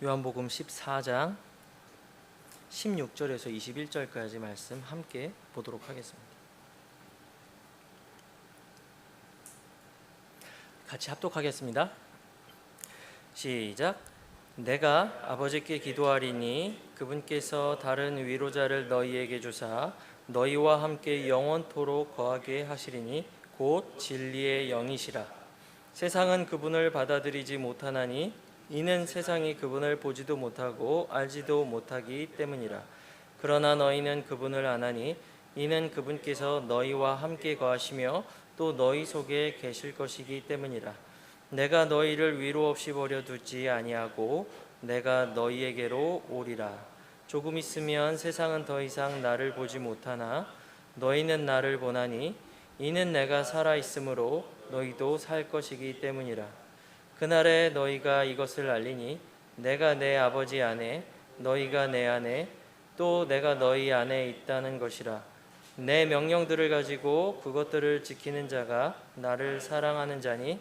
요한복음 14장 16절에서 21절까지 말씀 함께 보도록 하겠습니다. 같이 합독하겠습니다. 시작. 내가 아버지께 기도하리니 그분께서 다른 위로자를 너희에게 주사 너희와 함께 영원토록 거하게 하시리니 곧 진리의 영이시라. 세상은 그분을 받아들이지 못하나니 이는 세상이 그분을 보지도 못하고 알지도 못하기 때문이라. 그러나 너희는 그분을 아나니 이는 그분께서 너희와 함께 거하시며 또 너희 속에 계실 것이기 때문이라. 내가 너희를 위로 없이 버려두지 아니하고 내가 너희에게로 오리라. 조금 있으면 세상은 더 이상 나를 보지 못하나 너희는 나를 보나니 이는 내가 살아 있으므로 너희도 살 것이기 때문이라. 그날에 너희가 이것을 알리니 내가 내 아버지 안에 너희가 내 안에 또 내가 너희 안에 있다는 것이라. 내 명령들을 가지고 그것들을 지키는 자가 나를 사랑하는 자니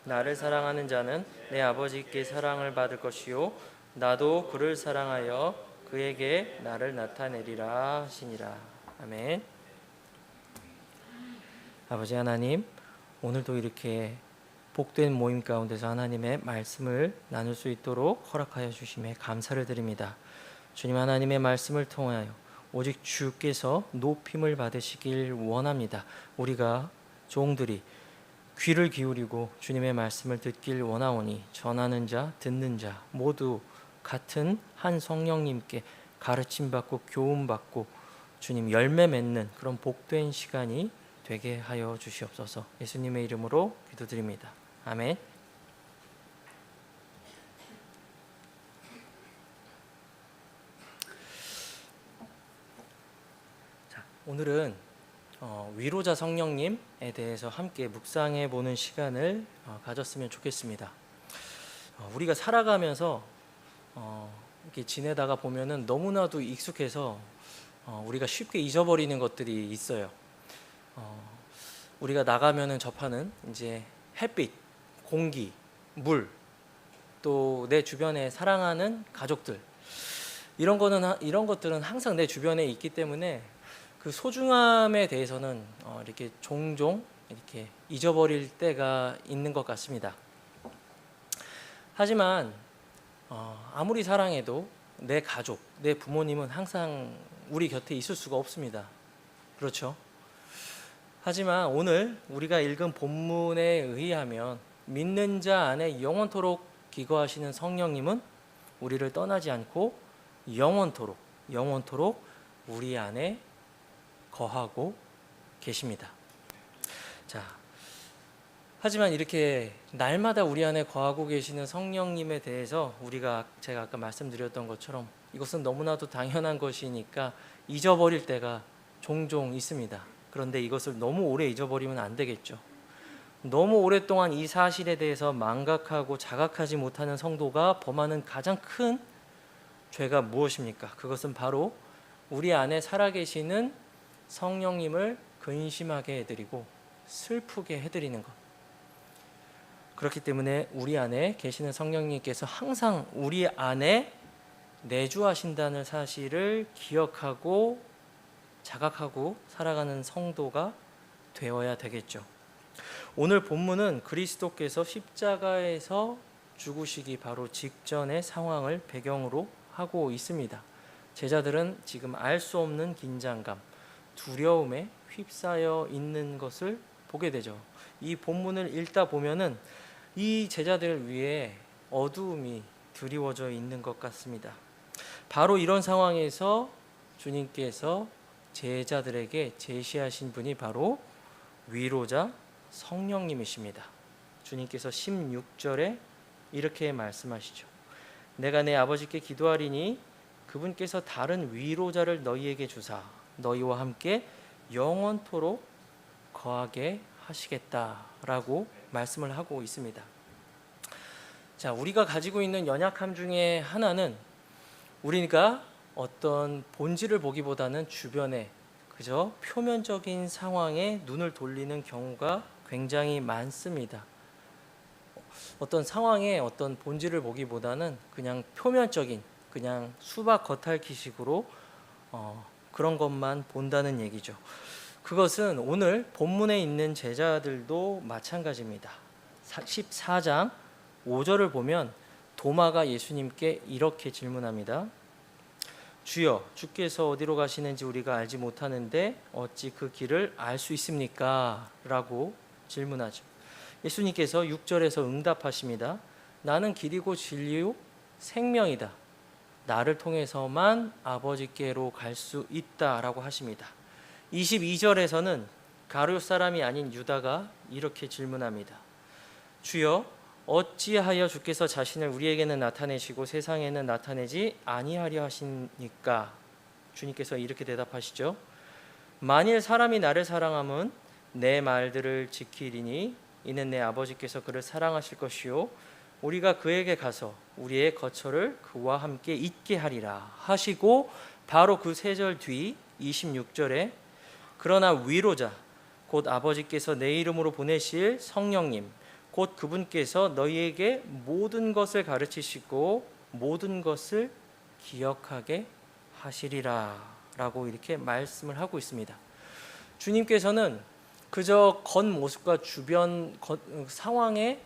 나를 사랑하는 자는 내 아버지께 사랑을 받을 것이요 나도 그를 사랑하여 그에게 나를 나타내리라 하시니라. 아멘. 아버지 하나님, 오늘도 이렇게 복된 모임 가운데서 하나님의 말씀을 나눌 수 있도록 허락하여 주심에 감사를 드립니다. 주님, 하나님의 말씀을 통하여 오직 주께서 높임을 받으시길 원합니다. 우리가 종들이 귀를 기울이고 주님의 말씀을 듣길 원하오니 전하는 자, 듣는 자 모두 같은 한 성령님께 가르침받고 교훈받고 주님 열매 맺는 그런 복된 시간이 되게 하여 주시옵소서. 예수님의 이름으로 기도드립니다. 아멘. 자, 오늘은 위로자 성령님에 대해서 함께 묵상해 보는 시간을 가졌으면 좋겠습니다. 우리가 살아가면서 이렇게 지내다가 보면은 너무나도 익숙해서 우리가 쉽게 잊어버리는 것들이 있어요. 우리가 나가면은 접하는 이제 햇빛, 공기, 물, 또 내 주변에 사랑하는 가족들, 이런 것들은 항상 내 주변에 있기 때문에 그 소중함에 대해서는 이렇게 종종 이렇게 잊어버릴 때가 있는 것 같습니다. 하지만 아무리 사랑해도 내 가족, 내 부모님은 항상 우리 곁에 있을 수가 없습니다. 그렇죠? 하지만 오늘 우리가 읽은 본문에 의하면 믿는 자 안에 영원토록 기거하시는 성령님은 우리를 떠나지 않고 영원토록 우리 안에 거하고 계십니다. 자, 하지만 이렇게 날마다 우리 안에 거하고 계시는 성령님에 대해서 제가 아까 말씀드렸던 것처럼 이것은 너무나도 당연한 것이니까 잊어버릴 때가 종종 있습니다. 그런데 이것을 너무 오래 잊어버리면 안 되겠죠. 너무 오랫동안 이 사실에 대해서 망각하고 자각하지 못하는 성도가 범하는 가장 큰 죄가 무엇입니까? 그것은 바로 우리 안에 살아계시는 성령님을 근심하게 해드리고 슬프게 해드리는 것. 그렇기 때문에 우리 안에 계시는 성령님께서 항상 우리 안에 내주하신다는 사실을 기억하고 자각하고 살아가는 성도가 되어야 되겠죠. 오늘 본문은 그리스도께서 십자가에서 죽으시기 바로 직전의 상황을 배경으로 하고 있습니다. 제자들은 지금 알 수 없는 긴장감, 두려움에 휩싸여 있는 것을 보게 되죠. 이 본문을 읽다 보면은 이 제자들 위에 어두움이 드리워져 있는 것 같습니다. 바로 이런 상황에서 주님께서 제자들에게 제시하신 분이 바로 위로자 성령님이십니다. 주님께서 16절에 이렇게 말씀하시죠. 내가 내 아버지께 기도하리니 그분께서 다른 위로자를 너희에게 주사 너희와 함께 영원토록 거하게 하시겠다라고 말씀을 하고 있습니다. 자, 우리가 가지고 있는 연약함 중에 하나는 우리가 어떤 본질을 보기보다는 주변에 그저 표면적인 상황에 눈을 돌리는 경우가 굉장히 많습니다. 어떤 상황의 어떤 본질을 보기보다는 그냥 표면적인 그냥 수박 겉핥기식으로 그런 것만 본다는 얘기죠. 그것은 오늘 본문에 있는 제자들도 마찬가지입니다. 14장 5절을 보면 도마가 예수님께 이렇게 질문합니다. 주여, 주께서 어디로 가시는지 우리가 알지 못하는데 어찌 그 길을 알 수 있습니까? 라고 질문하죠. 예수님께서 6절에서 응답하십니다. 나는 길이고 진리요 생명이다. 나를 통해서만 아버지께로 갈 수 있다라고 하십니다. 22절에서는 가룟 사람이 아닌 유다가 이렇게 질문합니다. 주여, 어찌하여 주께서 자신을 우리에게는 나타내시고 세상에는 나타내지 아니하려 하십니까? 주님께서 이렇게 대답하시죠. 만일 사람이 나를 사랑하면 내 말들을 지키리니 이는 내 아버지께서 그를 사랑하실 것이요 우리가 그에게 가서 우리의 거처를 그와 함께 있게 하리라 하시고 바로 그 3절 뒤 26절에 그러나 위로자 곧 아버지께서 내 이름으로 보내실 성령님 곧 그분께서 너희에게 모든 것을 가르치시고 모든 것을 기억하게 하시리라 라고 이렇게 말씀을 하고 있습니다. 주님께서는 그저 겉모습과 주변 상황의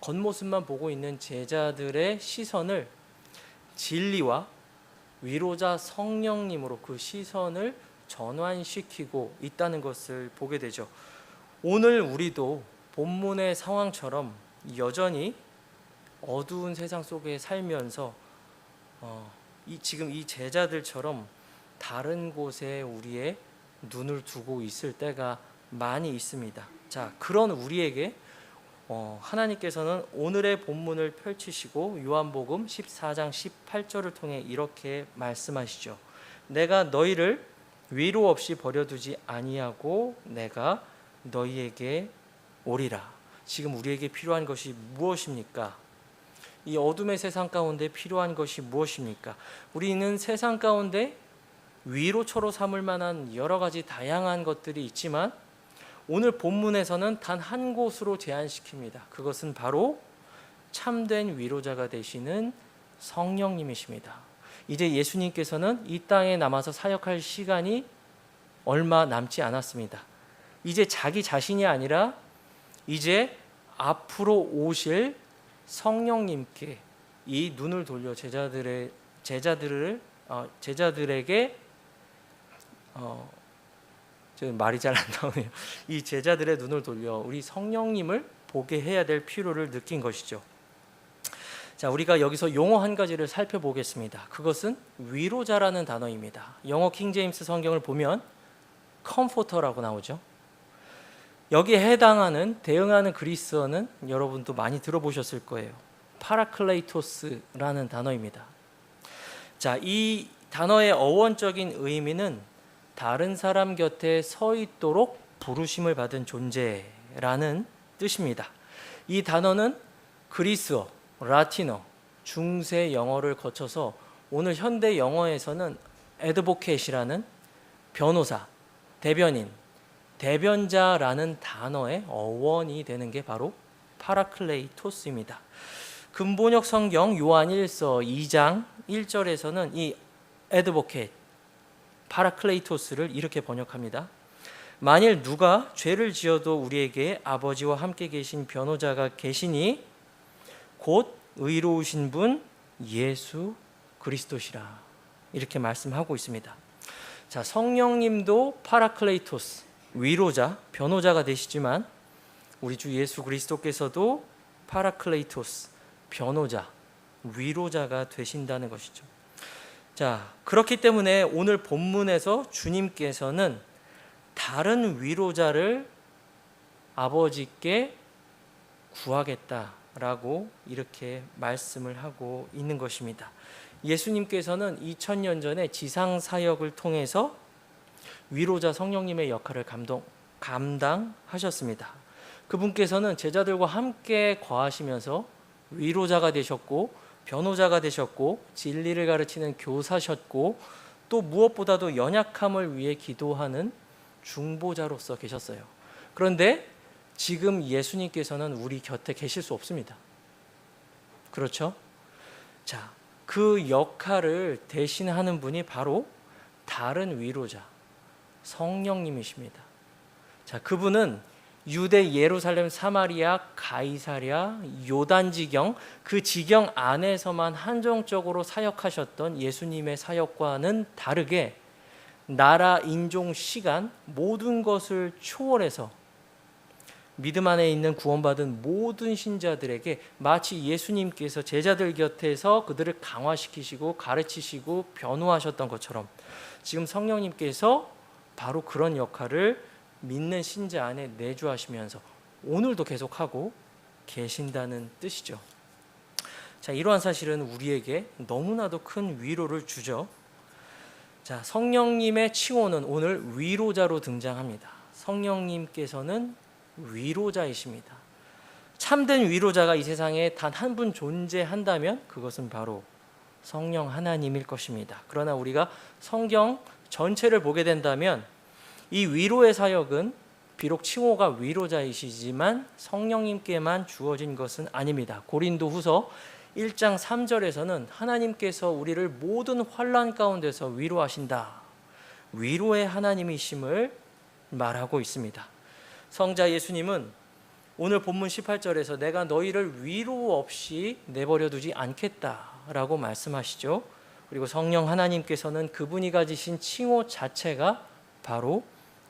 겉모습만 보고 있는 제자들의 시선을 진리와 위로자 성령님으로 그 시선을 전환시키고 있다는 것을 보게 되죠. 오늘 우리도 본문의 상황처럼 여전히 어두운 세상 속에 살면서 지금 이 제자들처럼 다른 곳에 우리의 눈을 두고 있을 때가 많이 있습니다. 자, 그런 우리에게 하나님께서는 오늘의 본문을 펼치시고 요한복음 14장 18절을 통해 이렇게 말씀하시죠. 내가 너희를 위로 없이 버려두지 아니하고 내가 너희에게 오리라. 지금 우리에게 필요한 것이 무엇입니까? 이 어둠의 세상 가운데 필요한 것이 무엇입니까? 우리는 세상 가운데 위로초로 삼을 만한 여러 가지 다양한 것들이 있지만 오늘 본문에서는 단 한 곳으로 제한시킵니다. 그것은 바로 참된 위로자가 되시는 성령님이십니다. 이제 예수님께서는 이 땅에 남아서 사역할 시간이 얼마 남지 않았습니다. 이제 자기 자신이 아니라 이제 앞으로 오실 성령님께 이 눈을 돌려 제자들에게 말이 잘 안 나오네요. 이 제자들의 눈을 돌려 우리 성령님을 보게 해야 될 필요를 느낀 것이죠. 자, 우리가 여기서 용어 한 가지를 살펴보겠습니다. 그것은 위로자라는 단어입니다. 영어 킹제임스 성경을 보면 컴포터라고 나오죠. 여기에 해당하는 대응하는 그리스어는 여러분도 많이 들어보셨을 거예요. 파라클레이토스라는 단어입니다. 자, 이 단어의 어원적인 의미는 다른 사람 곁에 서 있도록 부르심을 받은 존재라는 뜻입니다. 이 단어는 그리스어, 라틴어, 중세 영어를 거쳐서 오늘 현대 영어에서는 애드보케이시라는 변호사, 대변인, 대변자라는 단어의 어원이 되는 게 바로 파라클레이토스입니다. 근본역 성경 요한일서 2장 1절에서는 이 애드보케이트, 파라클레이토스를 이렇게 번역합니다. 만일 누가 죄를 지어도 우리에게 아버지와 함께 계신 변호자가 계시니 곧 의로우신 분 예수 그리스도시라 이렇게 말씀하고 있습니다. 자, 성령님도 파라클레이토스, 위로자, 변호자가 되시지만 우리 주 예수 그리스도께서도 파라클레이토스, 변호자, 위로자가 되신다는 것이죠. 자, 그렇기 때문에 오늘 본문에서 주님께서는 다른 위로자를 아버지께 구하겠다라고 이렇게 말씀을 하고 있는 것입니다. 예수님께서는 2000년 전에 지상 사역을 통해서 위로자 성령님의 역할을 감당하셨습니다. 그분께서는 제자들과 함께 거하시면서 위로자가 되셨고 변호자가 되셨고 진리를 가르치는 교사셨고 또 무엇보다도 연약함을 위해 기도하는 중보자로서 계셨어요. 그런데 지금 예수님께서는 우리 곁에 계실 수 없습니다. 그렇죠? 자, 그 역할을 대신하는 분이 바로 다른 위로자, 성령님이십니다. 자, 그분은 유대, 예루살렘, 사마리아, 가이사랴, 요단지경, 그 지경 안에서만 한정적으로 사역하셨던 예수님의 사역과는 다르게 나라, 인종, 시간 모든 것을 초월해서 믿음 안에 있는 구원받은 모든 신자들에게 마치 예수님께서 제자들 곁에서 그들을 강화시키시고 가르치시고 변호하셨던 것처럼 지금 성령님께서 바로 그런 역할을 믿는 신자 안에 내주하시면서 오늘도 계속하고 계신다는 뜻이죠. 자, 이러한 사실은 우리에게 너무나도 큰 위로를 주죠. 자, 성령님의 칭호는 오늘 위로자로 등장합니다. 성령님께서는 위로자이십니다. 참된 위로자가 이 세상에 단 한 분 존재한다면 그것은 바로 성령 하나님일 것입니다. 그러나 우리가 성경 전체를 보게 된다면 이 위로의 사역은 비록 칭호가 위로자이시지만 성령님께만 주어진 것은 아닙니다. 고린도후서 1장 3절에서는 하나님께서 우리를 모든 환난 가운데서 위로하신다. 위로의 하나님이심을 말하고 있습니다. 성자 예수님은 오늘 본문 18절에서 내가 너희를 위로 없이 내버려 두지 않겠다라고 말씀하시죠. 그리고 성령 하나님께서는 그분이 가지신 칭호 자체가 바로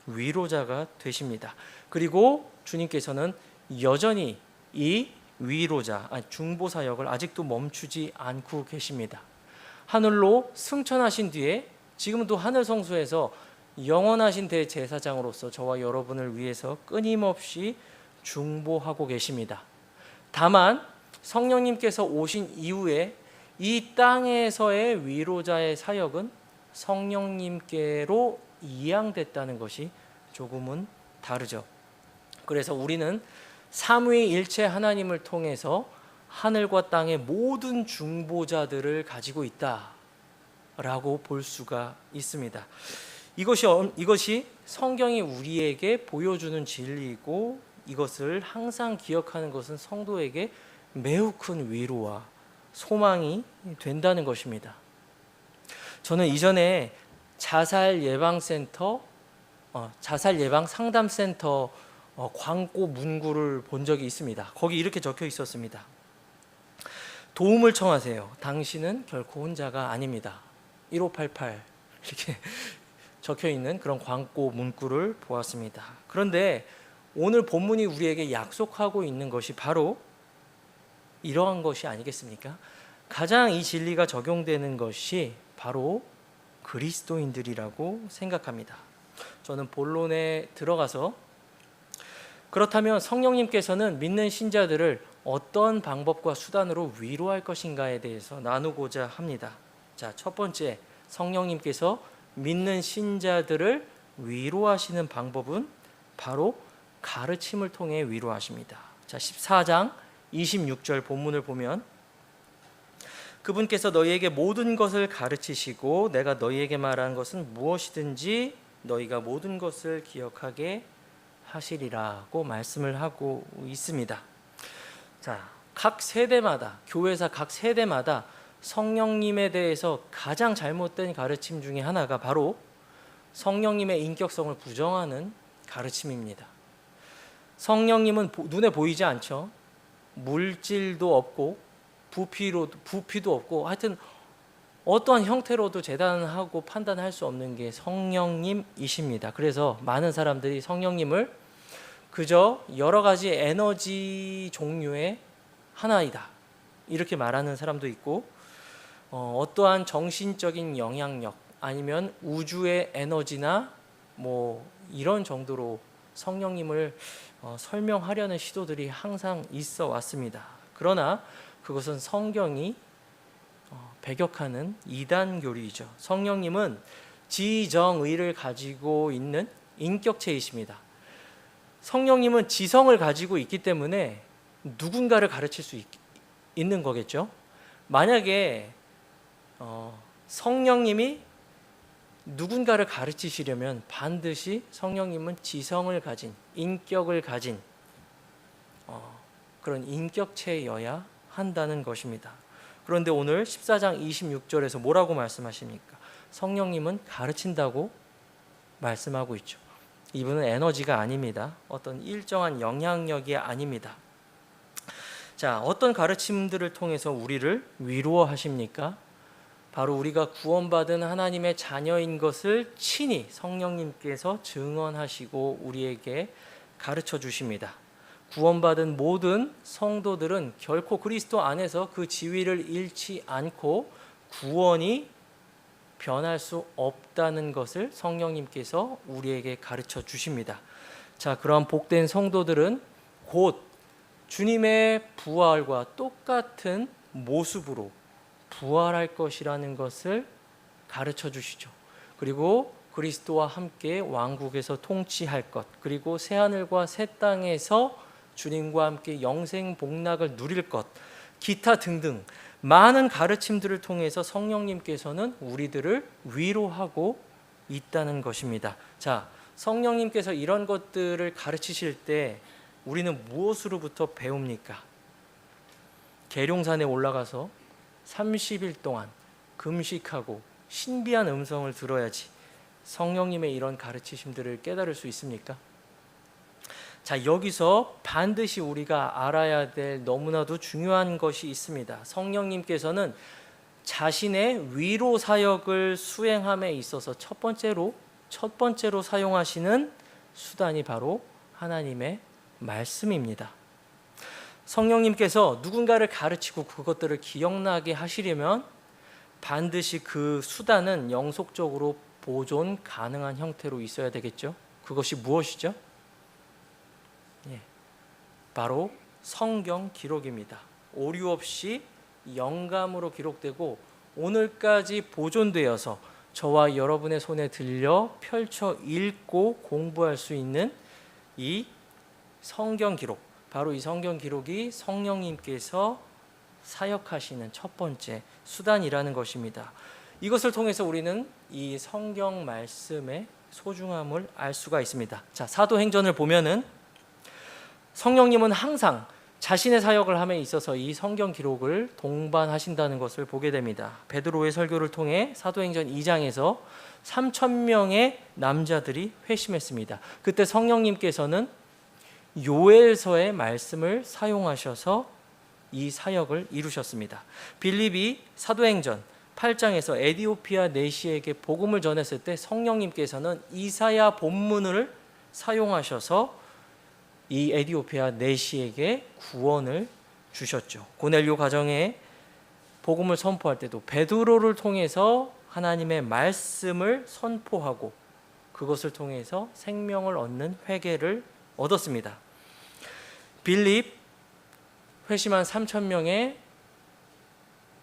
위로자가 되십니다. 그리고 주님께서는 여전히 이 위로자, 중보 사역을 아직도 멈추지 않고 계십니다. 하늘로 승천하신 뒤에 지금도 하늘 성소에서 영원하신 대제사장으로서 저와 여러분을 위해서 끊임없이 중보하고 계십니다. 다만 성령님께서 오신 이후에 이 땅에서의 위로자의 사역은 성령님께로 이양됐다는 것이 조금은 다르죠. 그래서 우리는 삼위일체 하나님을 통해서 하늘과 땅의 모든 중보자들을 가지고 있다라고 볼 수가 있습니다. 이것이 성경이 우리에게 보여주는 진리이고 이것을 항상 기억하는 것은 성도에게 매우 큰 위로와 소망이 된다는 것입니다. 저는 이전에 자살 예방 상담센터 광고 문구를 본 적이 있습니다. 거기 이렇게 적혀 있었습니다. 도움을 청하세요. 당신은 결코 혼자가 아닙니다. 1588 이렇게 적혀 있는 그런 광고 문구를 보았습니다. 그런데 오늘 본문이 우리에게 약속하고 있는 것이 바로 이러한 것이 아니겠습니까? 가장 이 진리가 적용되는 것이 바로 그리스도인들이라고 생각합니다. 저는 본론에 들어가서 그렇다면 성령님께서는 믿는 신자들을 어떤 방법과 수단으로 위로할 것인가에 대해서 나누고자 합니다. 자, 첫 번째, 성령님께서 믿는 신자들을 위로하시는 방법은 바로 가르침을 통해 위로하십니다. 자, 14장 26절 본문을 보면 그분께서 너희에게 모든 것을 가르치시고 내가 너희에게 말한 것은 무엇이든지 너희가 모든 것을 기억하게 하시리라고 말씀을 하고 있습니다. 자, 각 세대마다 교회사 각 세대마다 성령님에 대해서 가장 잘못된 가르침 중에 하나가 바로 성령님의 인격성을 부정하는 가르침입니다. 성령님은 눈에 보이지 않죠. 물질도 없고 부피도 없고 하여튼 어떠한 형태로도 재단하고 판단할 수 없는 게 성령님이십니다. 그래서 많은 사람들이 성령님을 그저 여러 가지 에너지 종류의 하나이다 이렇게 말하는 사람도 있고 어떠한 정신적인 영향력 아니면 우주의 에너지나 뭐 이런 정도로 성령님을 설명하려는 시도들이 항상 있어 왔습니다. 그러나 그것은 성경이 배격하는 이단 교리이죠. 성령님은 지정의를 가지고 있는 인격체이십니다. 성령님은 지성을 가지고 있기 때문에 누군가를 가르칠 수 있는 거겠죠. 만약에 성령님이 누군가를 가르치시려면 반드시 성령님은 지성을 가진 인격을 가진 그런 인격체여야 한다는 것입니다. 그런데 오늘 14장 26절에서 뭐라고 말씀하십니까? 성령님은 가르친다고 말씀하고 있죠. 이분은 에너지가 아닙니다. 어떤 일정한 영향력이 아닙니다. 자, 어떤 가르침들을 통해서 우리를 위로하십니까? 바로 우리가 구원받은 하나님의 자녀인 것을 친히 성령님께서 증언하시고 우리에게 가르쳐 주십니다. 구원받은 모든 성도들은 결코 그리스도 안에서 그 지위를 잃지 않고 구원이 변할 수 없다는 것을 성령님께서 우리에게 가르쳐 주십니다. 자, 그러한 복된 성도들은 곧 주님의 부활과 똑같은 모습으로 부활할 것이라는 것을 가르쳐 주시죠. 그리고 그리스도와 함께 왕국에서 통치할 것, 그리고 새하늘과 새 땅에서 주님과 함께 영생 복락을 누릴 것, 기타 등등 많은 가르침들을 통해서 성령님께서는 우리들을 위로하고 있다는 것입니다. 자, 성령님께서 이런 것들을 가르치실 때 우리는 무엇으로부터 배웁니까? 계룡산에 올라가서 30일 동안 금식하고 신비한 음성을 들어야지 성령님의 이런 가르치심들을 깨달을 수 있습니까? 자, 여기서 반드시 우리가 알아야 될 너무나도 중요한 것이 있습니다. 성령님께서는 자신의 위로 사역을 수행함에 있어서 첫 번째로 사용하시는 수단이 바로 하나님의 말씀입니다. 성령님께서 누군가를 가르치고 그것들을 기억나게 하시려면 반드시 그 수단은 영속적으로 보존 가능한 형태로 있어야 되겠죠. 그것이 무엇이죠? 바로 성경 기록입니다. 오류 없이 영감으로 기록되고 오늘까지 보존되어서 저와 여러분의 손에 들려 펼쳐 읽고 공부할 수 있는 이 성경 기록, 바로 이 성경 기록이 성령님께서 사역하시는 첫 번째 수단이라는 것입니다. 이것을 통해서 우리는 이 성경 말씀의 소중함을 알 수가 있습니다. 자, 사도행전을 보면은 성령님은 항상 자신의 사역을 함에 있어서 이 성경 기록을 동반하신다는 것을 보게 됩니다. 베드로의 설교를 통해 사도행전 2장에서 3,000명의 남자들이 회심했습니다. 그때 성령님께서는 요엘서의 말씀을 사용하셔서 이 사역을 이루셨습니다. 빌립이 사도행전 8장에서 에디오피아 내시에게 복음을 전했을 때 성령님께서는 이사야 본문을 사용하셔서 이 에디오피아 내시에게 구원을 주셨죠. 고넬료 가정에 복음을 선포할 때도 베드로를 통해서 하나님의 말씀을 선포하고 그것을 통해서 생명을 얻는 회개를 얻었습니다. 빌립 회심한 3,000명의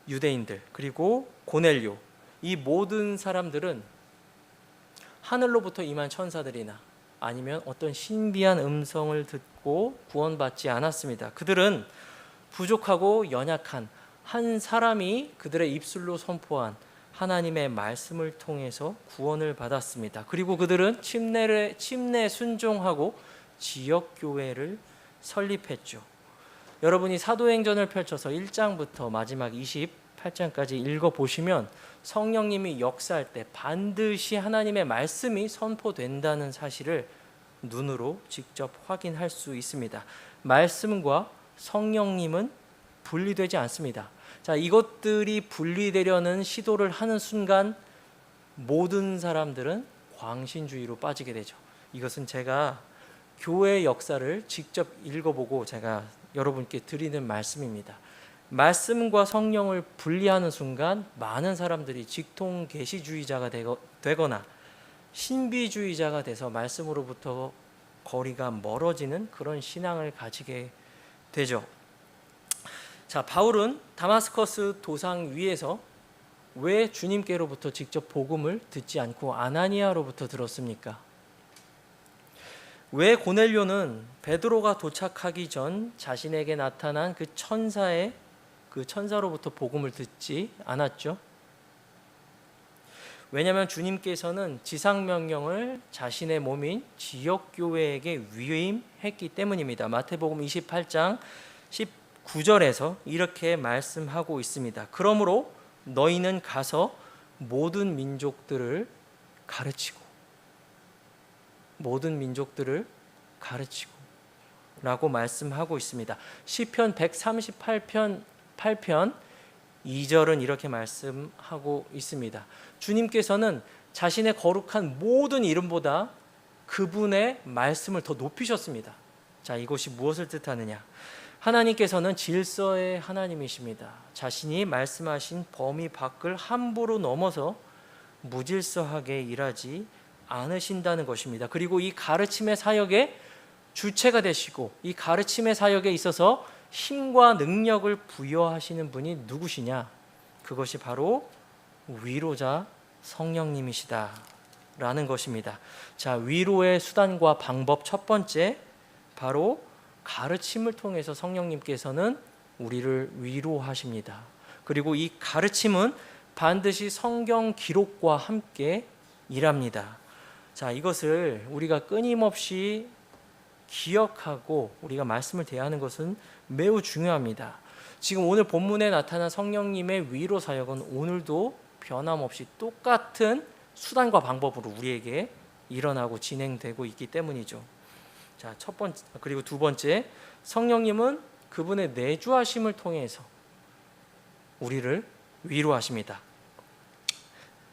유대인들, 그리고 고넬료, 이 모든 사람들은 하늘로부터 임한 천사들이나 아니면 어떤 신비한 음성을 듣고 구원받지 않았습니다. 그들은 부족하고 연약한 한 사람이 그들의 입술로 선포한 하나님의 말씀을 통해서 구원을 받았습니다. 그리고 그들은 침례 순종하고 지역교회를 설립했죠. 여러분이 사도행전을 펼쳐서 1장부터 마지막 28장까지 읽어보시면 성령님이 역사할 때 반드시 하나님의 말씀이 선포된다는 사실을 눈으로 직접 확인할 수 있습니다. 말씀과 성령님은 분리되지 않습니다. 자, 이것들이 분리되려는 시도를 하는 순간 모든 사람들은 광신주의로 빠지게 되죠. 이것은 제가 교회 역사를 직접 읽어보고 제가 여러분께 드리는 말씀입니다. 말씀과 성령을 분리하는 순간 많은 사람들이 직통 계시주의자가 되거나 신비주의자가 돼서 말씀으로부터 거리가 멀어지는 그런 신앙을 가지게 되죠. 자, 바울은 다마스커스 도상 위에서 왜 주님께로부터 직접 복음을 듣지 않고 아나니아로부터 들었습니까? 왜 고넬료는 베드로가 도착하기 전 자신에게 나타난 그 천사로부터 복음을 듣지 않았죠? 왜냐하면 주님께서는 지상명령을 자신의 몸인 지역교회에게 위임했기 때문입니다. 마태복음 28장 19절에서 이렇게 말씀하고 있습니다. 그러므로 너희는 가서 모든 민족들을 가르치고 라고 말씀하고 있습니다. 시편 138편 8편 2절은 이렇게 말씀하고 있습니다. 주님께서는 자신의 거룩한 모든 이름보다 그분의 말씀을 더 높이셨습니다. 자, 이것이 무엇을 뜻하느냐? 하나님께서는 질서의 하나님이십니다. 자신이 말씀하신 범위 밖을 함부로 넘어서 무질서하게 일하지 않으신다는 것입니다. 그리고 이 가르침의 사역의 주체가 되시고 이 가르침의 사역에 있어서 힘과 능력을 부여하시는 분이 누구시냐? 그것이 바로 위로자 성령님이시다라는 것입니다. 자, 위로의 수단과 방법 첫 번째, 바로 가르침을 통해서 성령님께서는 우리를 위로하십니다. 그리고 이 가르침은 반드시 성경 기록과 함께 일합니다. 자, 이것을 우리가 끊임없이 기억하고 우리가 말씀을 대하는 것은 매우 중요합니다. 지금 오늘 본문에 나타난 성령님의 위로 사역은 오늘도 변함없이 똑같은 수단과 방법으로 우리에게 일어나고 진행되고 있기 때문이죠. 자, 첫 번째, 그리고 두 번째, 성령님은 그분의 내주하심을 통해서 우리를 위로하십니다.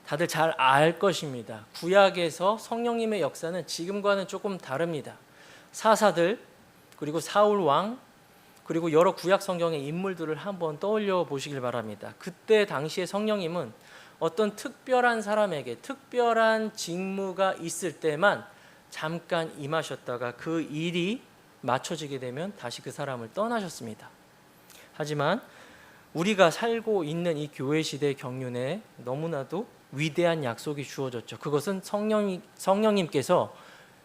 다들 잘 알 것입니다. 구약에서 성령님의 역사는 지금과는 조금 다릅니다. 사사들, 그리고 사울 왕, 그리고 여러 구약 성경의 인물들을 한번 떠올려 보시길 바랍니다. 그때 당시에 성령님은 어떤 특별한 사람에게 특별한 직무가 있을 때만 잠깐 임하셨다가 그 일이 맞춰지게 되면 다시 그 사람을 떠나셨습니다. 하지만 우리가 살고 있는 이 교회 시대 경륜에 너무나도 위대한 약속이 주어졌죠. 그것은 성령님께서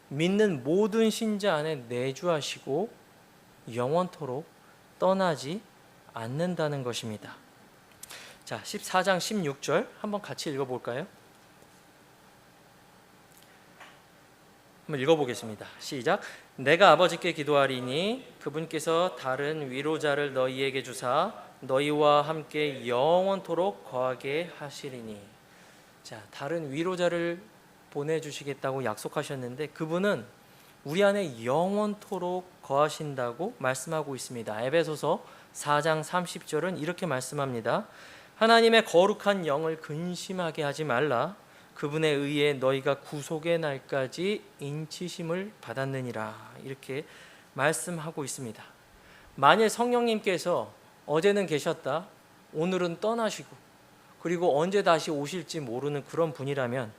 믿는 모든 신자 안에 내주하시고 영원토록 떠나지 않는다는 것입니다. 자, 14장 16절 한번 같이 읽어볼까요? 한번 읽어보겠습니다. 시작. 내가 아버지께 기도하리니 그분께서 다른 위로자를 너희에게 주사 너희와 함께 영원토록 거하게 하시리니. 자, 다른 위로자를 보내주시겠다고 약속하셨는데 그분은 우리 안에 영원토록 거하신다고 말씀하고 있습니다. 에베소서 4장 30절은 이렇게 말씀합니다. 하나님의 거룩한 영을 근심하게 하지 말라. 그분에 의해 너희가 구속의 날까지 인치심을 받았느니라. 이렇게 말씀하고 있습니다. 만일 성령님께서 어제는 계셨다, 오늘은 떠나시고, 그리고 언제 다시 오실지 모르는 그런 분이라면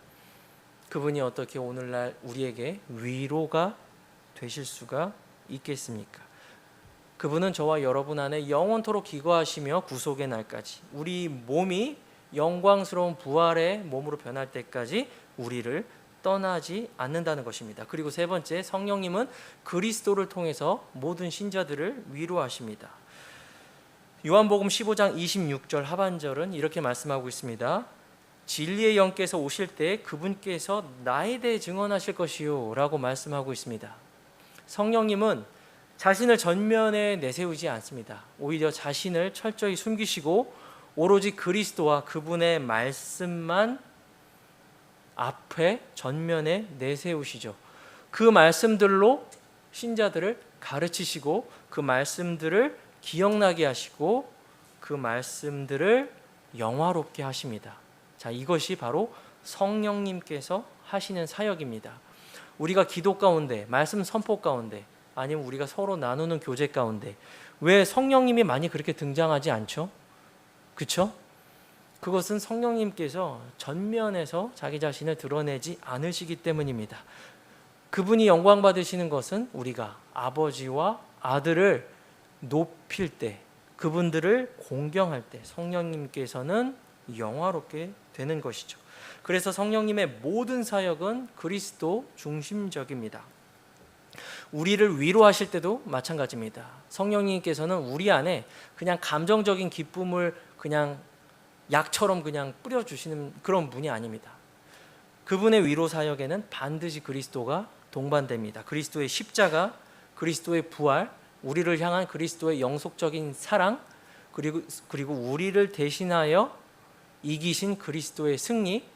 그분이 어떻게 오늘날 우리에게 위로가 되실 수가 있겠습니까? 그분은 저와 여러분 안에 영원토록 기거하시며 구속의 날까지, 우리 몸이 영광스러운 부활의 몸으로 변할 때까지 우리를 떠나지 않는다는 것입니다. 그리고 세 번째, 성령님은 그리스도를 통해서 모든 신자들을 위로하십니다. 요한복음 15장 26절 하반절은 이렇게 말씀하고 있습니다. 진리의 영께서 오실 때 그분께서 나에 대해 증언하실 것이요 라고 말씀하고 있습니다. 성령님은 자신을 전면에 내세우지 않습니다. 오히려 자신을 철저히 숨기시고 오로지 그리스도와 그분의 말씀만 앞에 전면에 내세우시죠. 그 말씀들로 신자들을 가르치시고 그 말씀들을 기억나게 하시고 그 말씀들을 영화롭게 하십니다. 자, 이것이 바로 성령님께서 하시는 사역입니다. 우리가 기도 가운데, 말씀 선포 가운데, 아니면 우리가 서로 나누는 교제 가운데 왜 성령님이 많이 그렇게 등장하지 않죠? 그렇죠? 그것은 성령님께서 전면에서 자기 자신을 드러내지 않으시기 때문입니다. 그분이 영광 받으시는 것은 우리가 아버지와 아들을 높일 때, 그분들을 공경할 때 성령님께서는 영화롭게 되는 것이죠. 그래서 성령님의 모든 사역은 그리스도 중심적입니다. 우리를 위로하실 때도 마찬가지입니다. 성령님께서는 우리 안에 그냥 감정적인 기쁨을 그냥 약처럼 그냥 뿌려주시는 그런 분이 아닙니다. 그분의 위로 사역에는 반드시 그리스도가 동반됩니다. 그리스도의 십자가, 그리스도의 부활, 우리를 향한 그리스도의 영속적인 사랑, 그리고 우리를 대신하여 이기신 그리스도의 승리,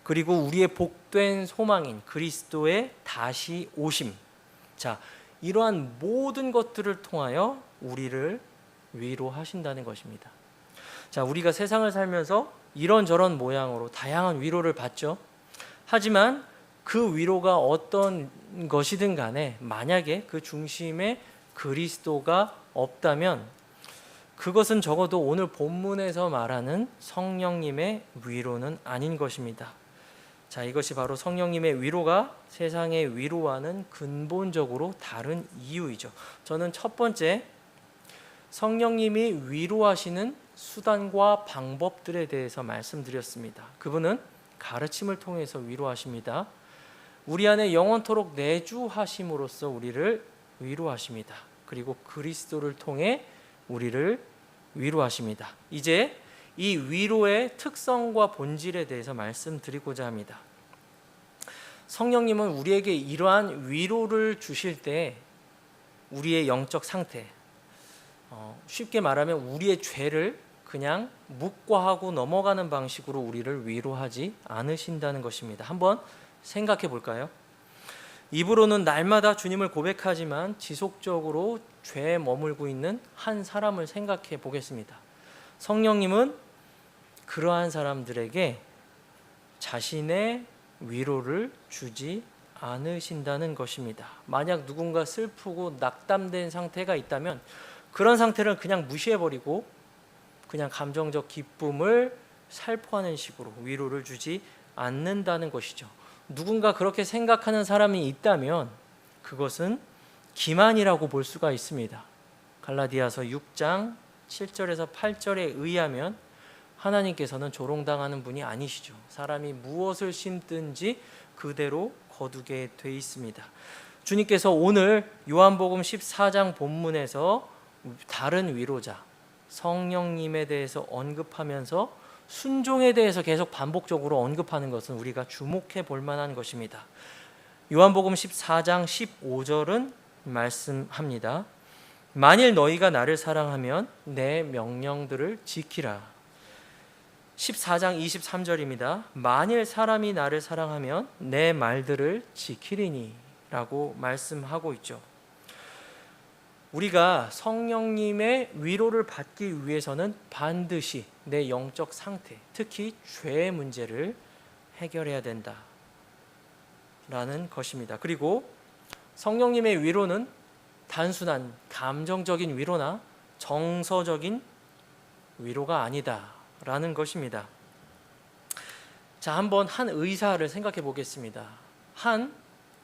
그리고 우리의 복된 소망인 그리스도의 다시 오심. 자, 이러한 모든 것들을 통하여 우리를 위로하신다는 것입니다. 자, 우리가 세상을 살면서 이런저런 모양으로 다양한 위로를 받죠. 하지만 그 위로가 어떤 것이든 간에 만약에 그 중심에 그리스도가 없다면 그것은 적어도 오늘 본문에서 말하는 성령님의 위로는 아닌 것입니다. 자, 이것이 바로 성령님의 위로가 세상의 위로와는 근본적으로 다른 이유이죠. 저는 첫 번째, 성령님이 위로하시는 수단과 방법들에 대해서 말씀드렸습니다. 그분은 가르침을 통해서 위로하십니다. 우리 안에 영원토록 내주하심으로써 우리를 위로하십니다. 그리고 그리스도를 통해 우리를 위로하십니다. 이제 이 위로의 특성과 본질에 대해서 말씀드리고자 합니다. 성령님은 우리에게 이러한 위로를 주실 때 우리의 영적 상태, 쉽게 말하면 우리의 죄를 그냥 묵과하고 넘어가는 방식으로 우리를 위로하지 않으신다는 것입니다. 한번 생각해 볼까요? 입으로는 날마다 주님을 고백하지만 지속적으로 죄에 머물고 있는 한 사람을 생각해 보겠습니다. 성령님은 그러한 사람들에게 자신의 위로를 주지 않으신다는 것입니다. 만약 누군가 슬프고 낙담된 상태가 있다면 그런 상태를 그냥 무시해버리고 그냥 감정적 기쁨을 살포하는 식으로 위로를 주지 않는다는 것이죠. 누군가 그렇게 생각하는 사람이 있다면 그것은 기만이라고 볼 수가 있습니다. 갈라디아서 6장 7절에서 8절에 의하면 하나님께서는 조롱당하는 분이 아니시죠. 사람이 무엇을 심든지 그대로 거두게 돼 있습니다. 주님께서 오늘 요한복음 14장 본문에서 다른 위로자 성령님에 대해서 언급하면서 순종에 대해서 계속 반복적으로 언급하는 것은 우리가 주목해 볼 만한 것입니다. 요한복음 14장 15절은 말씀합니다. 만일 너희가 나를 사랑하면 내 명령들을 지키라. 14장 23절입니다. 만일 사람이 나를 사랑하면 내 말들을 지키리니 라고 말씀하고 있죠. 우리가 성령님의 위로를 받기 위해서는 반드시 내 영적 상태, 특히 죄의 문제를 해결해야 된다라는 것입니다. 그리고 성령님의 위로는 단순한 감정적인 위로나 정서적인 위로가 아니다라는 것입니다. 자, 한번 한 의사를 생각해 보겠습니다. 한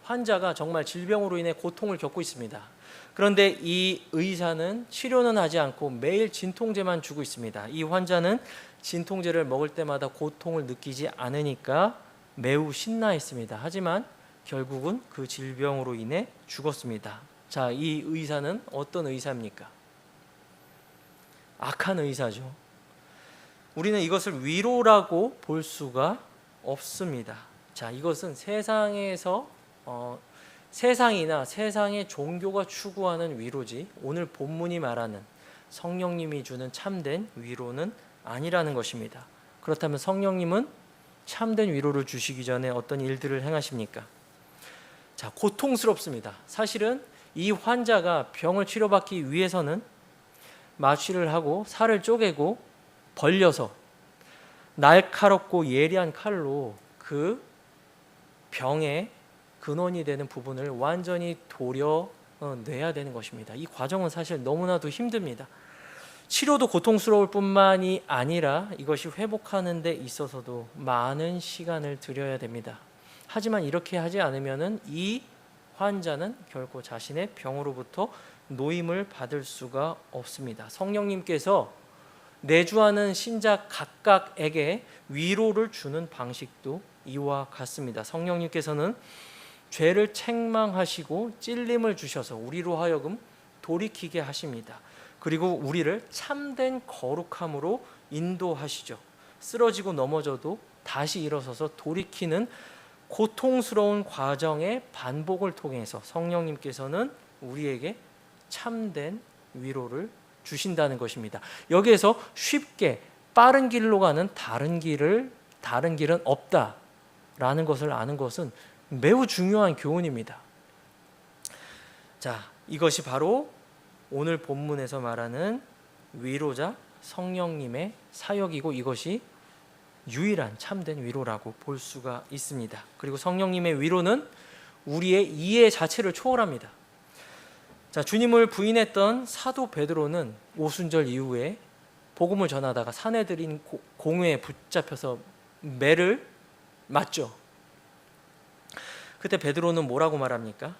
환자가 정말 질병으로 인해 고통을 겪고 있습니다. 그런데 이 의사는 치료는 하지 않고 매일 진통제만 주고 있습니다. 이 환자는 진통제를 먹을 때마다 고통을 느끼지 않으니까 매우 신나했습니다. 하지만 결국은 그 질병으로 인해 죽었습니다. 자, 이 의사는 어떤 의사입니까? 악한 의사죠. 우리는 이것을 위로라고 볼 수가 없습니다. 자, 이것은 세상이나 세상의 종교가 추구하는 위로지 오늘 본문이 말하는 성령님이 주는 참된 위로는 아니라는 것입니다. 그렇다면 성령님은 참된 위로를 주시기 전에 어떤 일들을 행하십니까? 자, 고통스럽습니다. 사실은 이 환자가 병을 치료받기 위해서는 마취를 하고 살을 쪼개고 벌려서 날카롭고 예리한 칼로 그 병의 근원이 되는 부분을 완전히 도려내야 되는 것입니다. 이 과정은 사실 너무나도 힘듭니다. 치료도 고통스러울 뿐만이 아니라 이것이 회복하는 데 있어서도 많은 시간을 들여야 됩니다. 하지만 이렇게 하지 않으면 이 환자는 결코 자신의 병으로부터 노임을 받을 수가 없습니다. 성령님께서 내주하는 신자 각각에게 위로를 주는 방식도 이와 같습니다. 성령님께서는 죄를 책망하시고 찔림을 주셔서 우리로 하여금 돌이키게 하십니다. 그리고 우리를 참된 거룩함으로 인도하시죠. 쓰러지고 넘어져도 다시 일어서서 돌이키는 고통스러운 과정의 반복을 통해서 성령님께서는 우리에게 참된 위로를 주신다는 것입니다. 여기에서 쉽게 빠른 길로 가는 다른 길은 없다라는 것을 아는 것은 매우 중요한 교훈입니다. 자, 이것이 바로 오늘 본문에서 말하는 위로자 성령님의 사역이고 이것이 유일한 참된 위로라고 볼 수가 있습니다. 그리고 성령님의 위로는 우리의 이해 자체를 초월합니다. 자, 주님을 부인했던 사도 베드로는 오순절 이후에 복음을 전하다가 사내들인 공회에 붙잡혀서 매를 맞죠. 그때 베드로는 뭐라고 말합니까?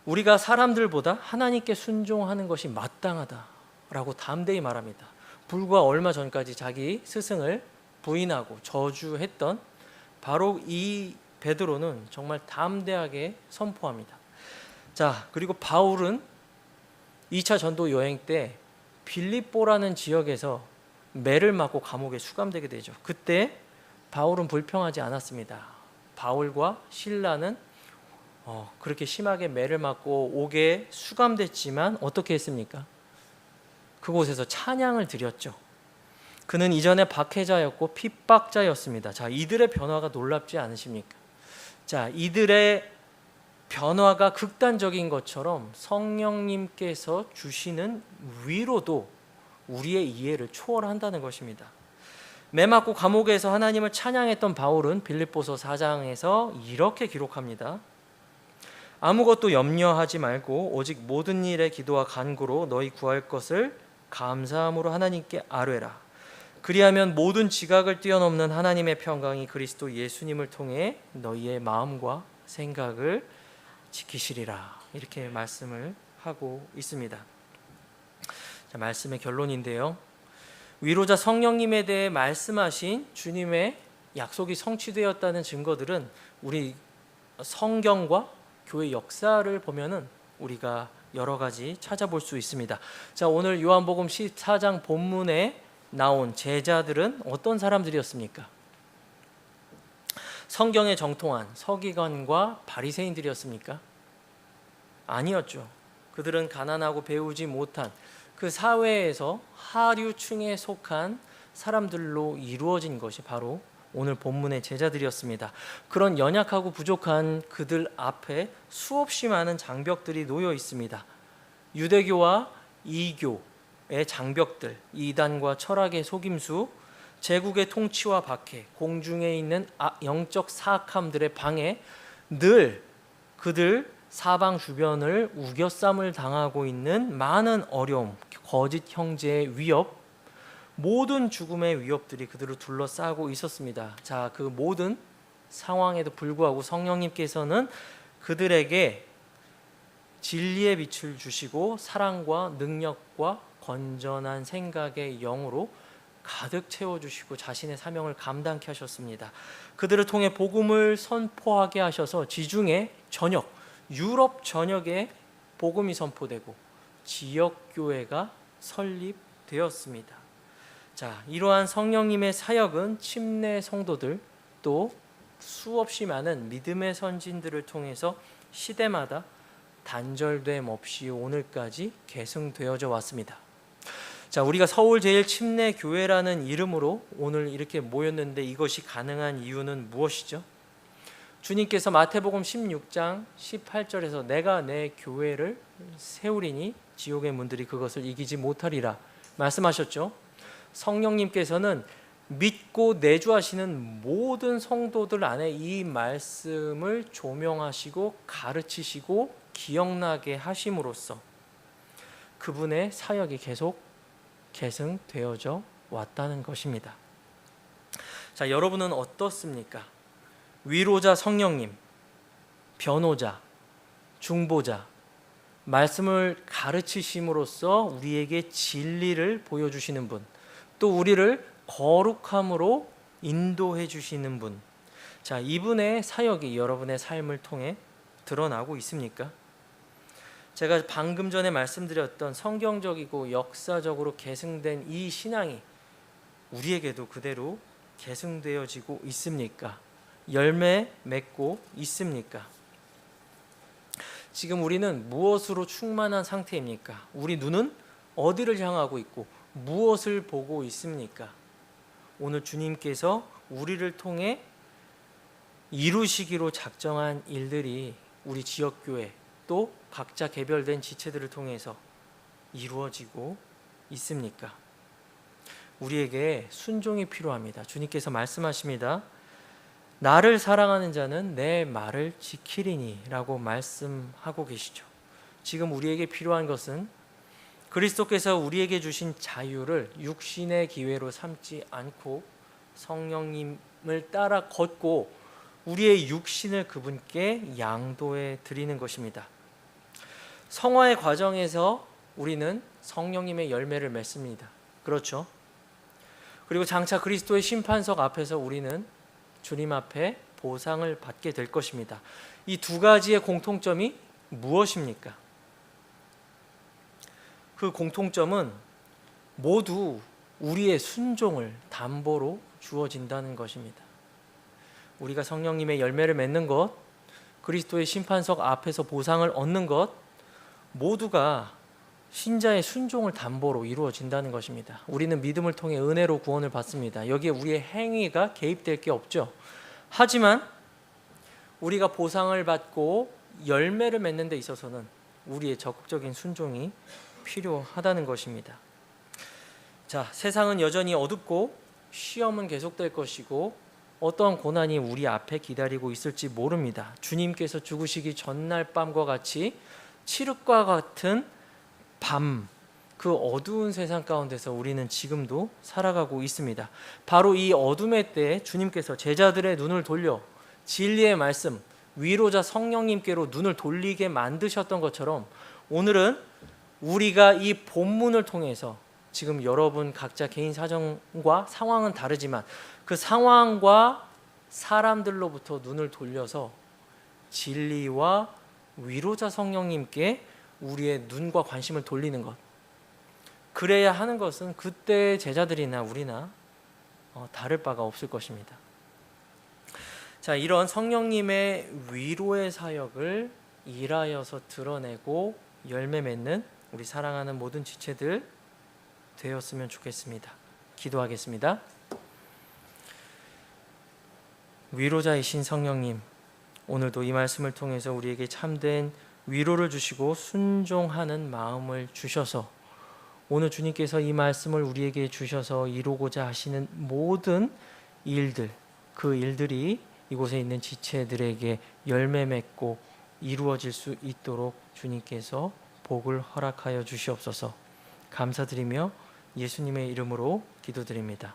우리가 사람들보다 하나님께 순종하는 것이 마땅하다라고 담대히 말합니다. 불과 얼마 전까지 자기 스승을 부인하고 저주했던 바로 이 베드로는 정말 담대하게 선포합니다. 자, 그리고 바울은 2차 전도 여행 때 빌립보라는 지역에서 매를 맞고 감옥에 수감되게 되죠. 그때 바울은 불평하지 않았습니다. 바울과 실라는 그렇게 심하게 매를 맞고 옥에 수감됐지만 어떻게 했습니까? 그곳에서 찬양을 드렸죠. 그는 이전에 박해자였고 핍박자였습니다. 자, 이들의 변화가 놀랍지 않으십니까? 자, 이들의 변화가 극단적인 것처럼 성령님께서 주시는 위로도 우리의 이해를 초월한다는 것입니다. 매 맞고 감옥에서 하나님을 찬양했던 바울은 빌립보서 4장에서 이렇게 기록합니다. 아무것도 염려하지 말고 오직 모든 일에 기도와 간구로 너희 구할 것을 감사함으로 하나님께 아뢰라. 그리하면 모든 지각을 뛰어넘는 하나님의 평강이 그리스도 예수님을 통해 너희의 마음과 생각을 지키시리라. 이렇게 말씀을 하고 있습니다. 자, 말씀의 결론인데요. 위로자 성령님에 대해 말씀하신 주님의 약속이 성취되었다는 증거들은 우리 성경과 교회 역사를 보면은 우리가 여러 가지 찾아볼 수 있습니다. 자, 오늘 요한복음 14장 본문에 나온 제자들은 어떤 사람들이었습니까? 성경에 정통한 서기관과 바리새인들이었습니까? 아니었죠. 그들은 가난하고 배우지 못한 그 사회에서 하류층에 속한 사람들로 이루어진 것이 바로 오늘 본문의 제자들이었습니다. 그런 연약하고 부족한 그들 앞에 수없이 많은 장벽들이 놓여 있습니다. 유대교와 이교의 장벽들, 이단과 철학의 속임수, 제국의 통치와 박해, 공중에 있는 영적 사악함들의 방해, 늘 그들 사방 주변을 우겨쌈을 당하고 있는 많은 어려움, 거짓 형제의 위협, 모든 죽음의 위협들이 그들을 둘러싸고 있었습니다. 자, 그 모든 상황에도 불구하고 성령님께서는 그들에게 진리의 빛을 주시고 사랑과 능력과 건전한 생각의 영으로 가득 채워주시고 자신의 사명을 감당케 하셨습니다. 그들을 통해 복음을 선포하게 하셔서 지중해 전역, 유럽 전역에 복음이 선포되고 지역교회가 설립되었습니다. 자, 이러한 성령님의 사역은 침례 성도들 또 수없이 많은 믿음의 선진들을 통해서 시대마다 단절됨 없이 오늘까지 계승되어져 왔습니다. 자, 우리가 서울제일침례교회라는 이름으로 오늘 이렇게 모였는데 이것이 가능한 이유는 무엇이죠? 주님께서 마태복음 16장 18절에서 내가 내 교회를 세우리니 지옥의 문들이 그것을 이기지 못하리라 말씀하셨죠. 성령님께서는 믿고 내주하시는 모든 성도들 안에 이 말씀을 조명하시고 가르치시고 기억나게 하심으로써 그분의 사역이 계속 계승되어져 왔다는 것입니다. 자, 여러분은 어떻습니까? 위로자 성령님, 변호자, 중보자, 말씀을 가르치심으로써 우리에게 진리를 보여주시는 분, 또 우리를 거룩함으로 인도해 주시는 분, 자, 이분의 사역이 여러분의 삶을 통해 드러나고 있습니까? 제가 방금 전에 말씀드렸던 성경적이고 역사적으로 계승된 이 신앙이 우리에게도 그대로 계승되어지고 있습니까? 열매 맺고 있습니까? 지금 우리는 무엇으로 충만한 상태입니까? 우리 눈은 어디를 향하고 있고 무엇을 보고 있습니까? 오늘 주님께서 우리를 통해 이루시기로 작정한 일들이 우리 지역교회 또 각자 개별된 지체들을 통해서 이루어지고 있습니까? 우리에게 순종이 필요합니다. 주님께서 말씀하십니다. 나를 사랑하는 자는 내 말을 지키리니 라고 말씀하고 계시죠. 지금 우리에게 필요한 것은 그리스도께서 우리에게 주신 자유를 육신의 기회로 삼지 않고 성령님을 따라 걷고 우리의 육신을 그분께 양도해 드리는 것입니다. 성화의 과정에서 우리는 성령님의 열매를 맺습니다. 그렇죠? 그리고 장차 그리스도의 심판석 앞에서 우리는 주님 앞에 보상을 받게 될 것입니다. 이 두 가지의 공통점이 무엇입니까? 그 공통점은 모두 우리의 순종을 담보로 주어진다는 것입니다. 우리가 성령님의 열매를 맺는 것, 그리스도의 심판석 앞에서 보상을 얻는 것, 모두가 신자의 순종을 담보로 이루어진다는 것입니다. 우리는 믿음을 통해 은혜로 구원을 받습니다. 여기에 우리의 행위가 개입될 게 없죠. 하지만 우리가 보상을 받고 열매를 맺는 데 있어서는 우리의 적극적인 순종이 필요하다는 것입니다. 자, 세상은 여전히 어둡고 시험은 계속될 것이고 어떠한 고난이 우리 앞에 기다리고 있을지 모릅니다. 주님께서 죽으시기 전날 밤과 같이 칠흑과 같은 밤, 그 어두운 세상 가운데서 우리는 지금도 살아가고 있습니다. 바로 이 어둠의 때에 주님께서 제자들의 눈을 돌려 진리의 말씀, 위로자 성령님께로 눈을 돌리게 만드셨던 것처럼 오늘은 우리가 이 본문을 통해서 지금 여러분 각자 개인 사정과 상황은 다르지만 그 상황과 사람들로부터 눈을 돌려서 진리와 위로자 성령님께 우리의 눈과 관심을 돌리는 것, 그래야 하는 것은 그때 제자들이나 우리나 다를 바가 없을 것입니다. 자, 이런 성령님의 위로의 사역을 일하여서 드러내고 열매 맺는 우리 사랑하는 모든 지체들 되었으면 좋겠습니다. 기도하겠습니다. 위로자이신 성령님, 오늘도 이 말씀을 통해서 우리에게 참된 위로를 주시고 순종하는 마음을 주셔서 오늘 주님께서 이 말씀을 우리에게 주셔서 이루고자 하시는 모든 일들, 그 일들이 이곳에 있는 지체들에게 열매 맺고 이루어질 수 있도록 주님께서 복을 허락하여 주시옵소서. 감사드리며 예수님의 이름으로 기도드립니다.